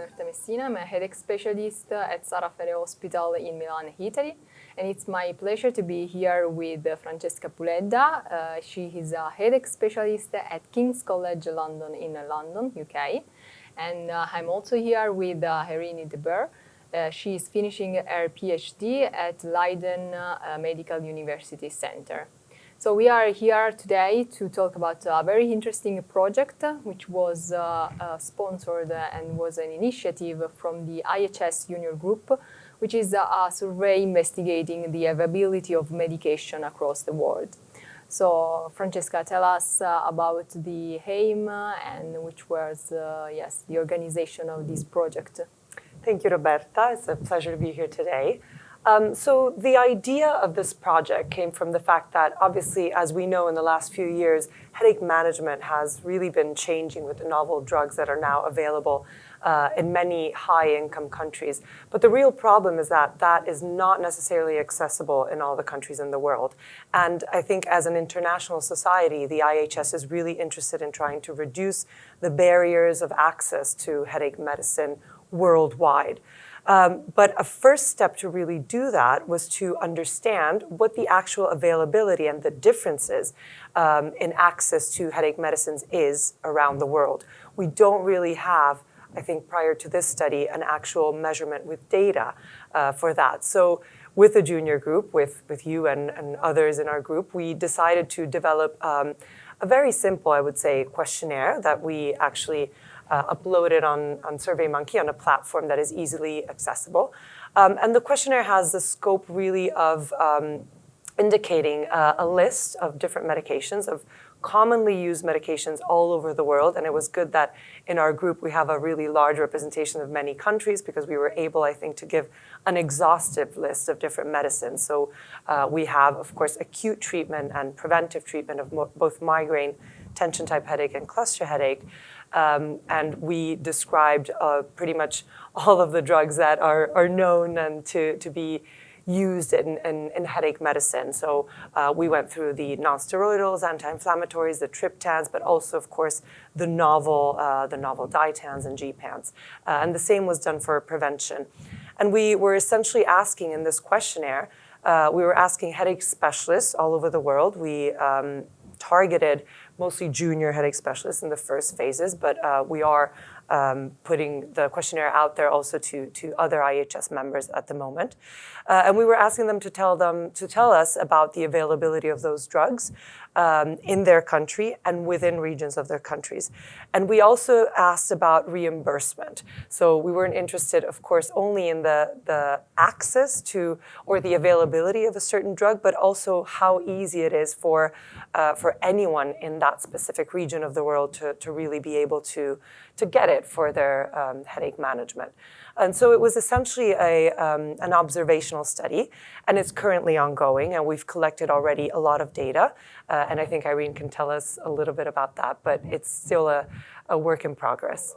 Roberta Messina. I'm a headache specialist at Sara Fere Hospital in Milan, Italy. And it's my pleasure to be here with Francesca Puledda. She is a headache specialist at King's College London in London, UK. And I'm also here with Irene de Boer. She is finishing her PhD at Leiden Medical University Center. So we are here today to talk about a very interesting project which was sponsored and was an initiative from the IHS Junior Group, which is a survey investigating the availability of medication across the world. So Francesca, tell us about the aim and which was the organization of this project. Thank you, Roberta. It's a pleasure to be here today. So the idea of this project came from the fact that obviously, as we know in the last few years, headache management has really been changing with the novel drugs that are now available in many high-income countries. But the real problem is that that is not necessarily accessible in all the countries in the world. And I think as an international society, the IHS is really interested in trying to reduce the barriers of access to headache medicine worldwide. But a first step to really do that was to understand what the actual availability and the differences in access to headache medicines is around the world. We don't really have, I think prior to this study, an actual measurement with data for that. So with the junior group, with you and others in our group, we decided to develop a very simple, I would say, questionnaire that we actually uploaded on SurveyMonkey on a platform that is easily accessible. And the questionnaire has the scope really of indicating a list of different medications, of commonly used medications all over the world. And it was good that in our group we have a really large representation of many countries because we were able, I think, to give an exhaustive list of different medicines. So we have, of course, acute treatment and preventive treatment of both migraine, tension type headache, and cluster headache. And we described pretty much all of the drugs that are known and to be used in headache medicine. So we went through the non-steroidals, anti-inflammatories, the triptans, but also, of course, the novel ditans and gepants. And the same was done for prevention. And we were essentially asking in this questionnaire, we were asking headache specialists all over the world. We targeted mostly junior headache specialists in the first phases, but we are putting the questionnaire out there also to other IHS members at the moment. And we were asking them to tell us about the availability of those drugs in their country and within regions of their countries. And we also asked about reimbursement. So we weren't interested, of course, only in the access to or the availability of a certain drug, but also how easy it is for anyone in that specific region of the world to really be able to get it for their headache management. And so it was essentially an observational study, and it's currently ongoing, and we've collected already a lot of data, and I think Irene can tell us a little bit about that, but it's still a work in progress.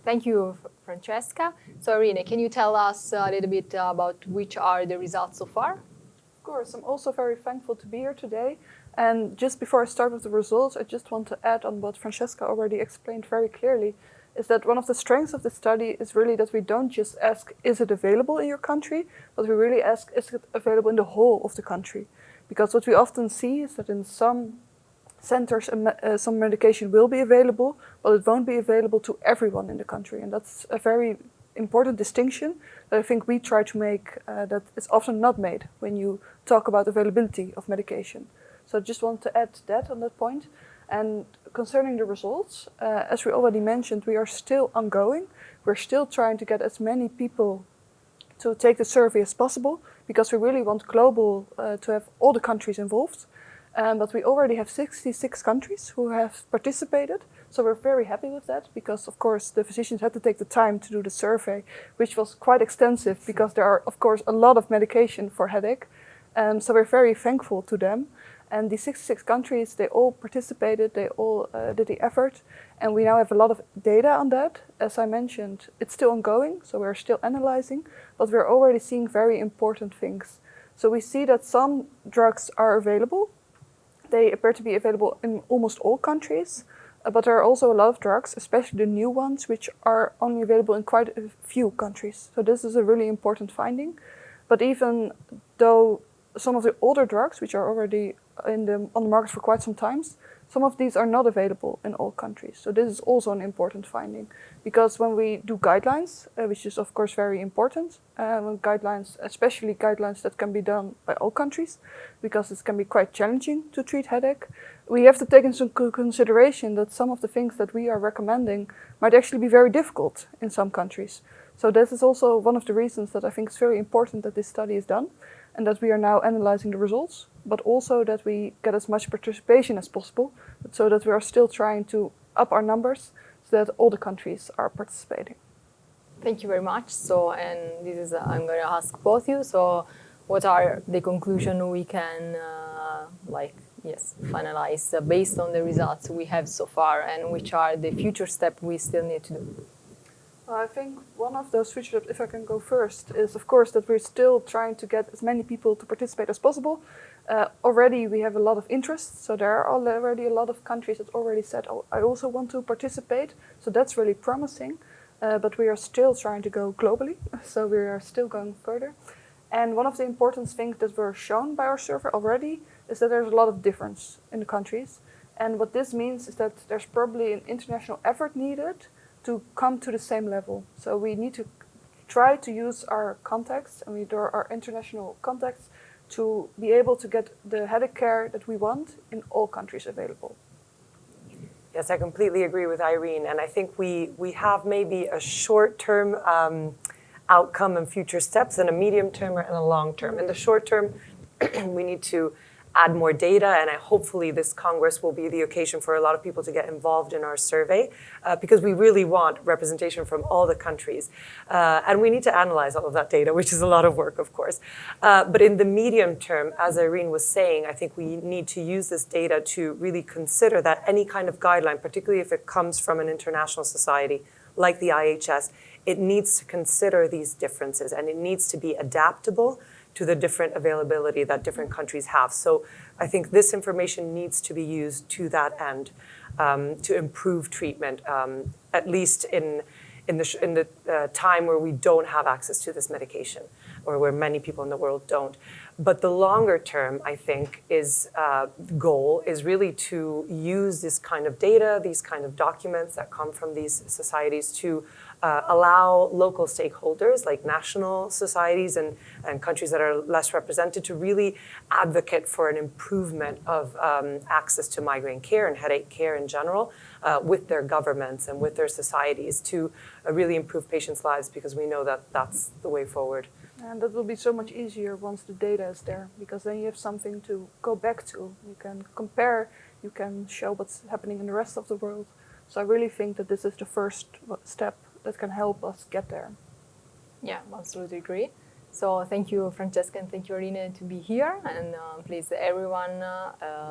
Thank you, Francesca. So Irene, can you tell us a little bit about which are the results so far? Of course, I'm also very thankful to be here today. And just before I start with the results, I just want to add on what Francesca already explained very clearly, is that one of the strengths of the study is really that we don't just ask, is it available in your country? But we really ask, is it available in the whole of the country? Because what we often see is that in some centers, some medication will be available, but it won't be available to everyone in the country. And that's a very important distinction that I think we try to make that is often not made when you talk about availability of medication. So I just want to add that on that point. And concerning the results, as we already mentioned, we are still ongoing. We're still trying to get as many people to take the survey as possible because we really want global to have all the countries involved. But we already have 66 countries who have participated. So we're very happy with that because, of course, the physicians had to take the time to do the survey, which was quite extensive because there are, of course, a lot of medication for headache. So we're very thankful to them. And the 66 countries, they all participated, they all did the effort. And we now have a lot of data on that. As I mentioned, it's still ongoing, so we're still analyzing, but we're already seeing very important things. So we see that some drugs are available. They appear to be available in almost all countries. But there are also a lot of drugs, especially the new ones, which are only available in quite a few countries. So this is a really important finding. But even though some of the older drugs, which are already on the market for quite some time, some of these are not available in all countries. So this is also an important finding, because when we do guidelines, which is of course very important, guidelines, especially guidelines that can be done by all countries, because it can be quite challenging to treat headache, we have to take into consideration that some of the things that we are recommending might actually be very difficult in some countries. So this is also one of the reasons that I think it's very important that this study is done, and that we are now analyzing the results, but also that we get as much participation as possible, so that we are still trying to up our numbers so that all the countries are participating. Thank you very much. So, and this is, I'm going to ask both you. So, what are the conclusion we can, finalize based on the results we have so far, and which are the future steps we still need to do? I think one of those future steps, if I can go first, is of course that we're still trying to get as many people to participate as possible. Already we have a lot of interest, so there are already a lot of countries that already said, oh, I also want to participate, so that's really promising. But we are still trying to go globally, so we are still going further. And one of the important things that were shown by our survey already is that there's a lot of difference in the countries. And what this means is that there's probably an international effort needed to come to the same level. So we need to try to use our contacts and our international contacts to be able to get the headache care that we want in all countries available. Yes, I completely agree with Irene. And I think we have maybe a short-term outcome and future steps, and a medium-term and a long-term. In the short term, we need to add more data, and hopefully this Congress will be the occasion for a lot of people to get involved in our survey, because we really want representation from all the countries. And we need to analyze all of that data, which is a lot of work, of course. But in the medium term, as Irene was saying, I think we need to use this data to really consider that any kind of guideline, particularly if it comes from an international society like the IHS, it needs to consider these differences, and it needs to be adaptable to the different availability that different countries have. So I think this information needs to be used to that end, to improve treatment, at least in the time where we don't have access to this medication, or where many people in the world don't. But the longer term, I think, goal is really to use this kind of data, these kind of documents that come from these societies, to allow local stakeholders like national societies and countries that are less represented to really advocate for an improvement of access to migraine care and headache care in general with their governments and with their societies, to really improve patients' lives, because we know that that's the way forward. And that will be so much easier once the data is there, because then you have something to go back to. You can compare, you can show what's happening in the rest of the world. So I really think that this is the first step that can help us get there. Yeah, absolutely agree. So thank you, Francesca, and thank you, Irene, to be here. And please, everyone,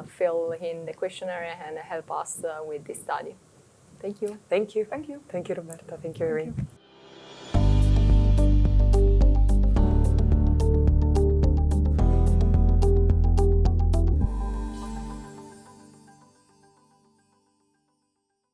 fill in the questionnaire and help us with this study. Thank you. Thank you. Thank you. Thank you, Roberta. Thank you, Irene. Thank you.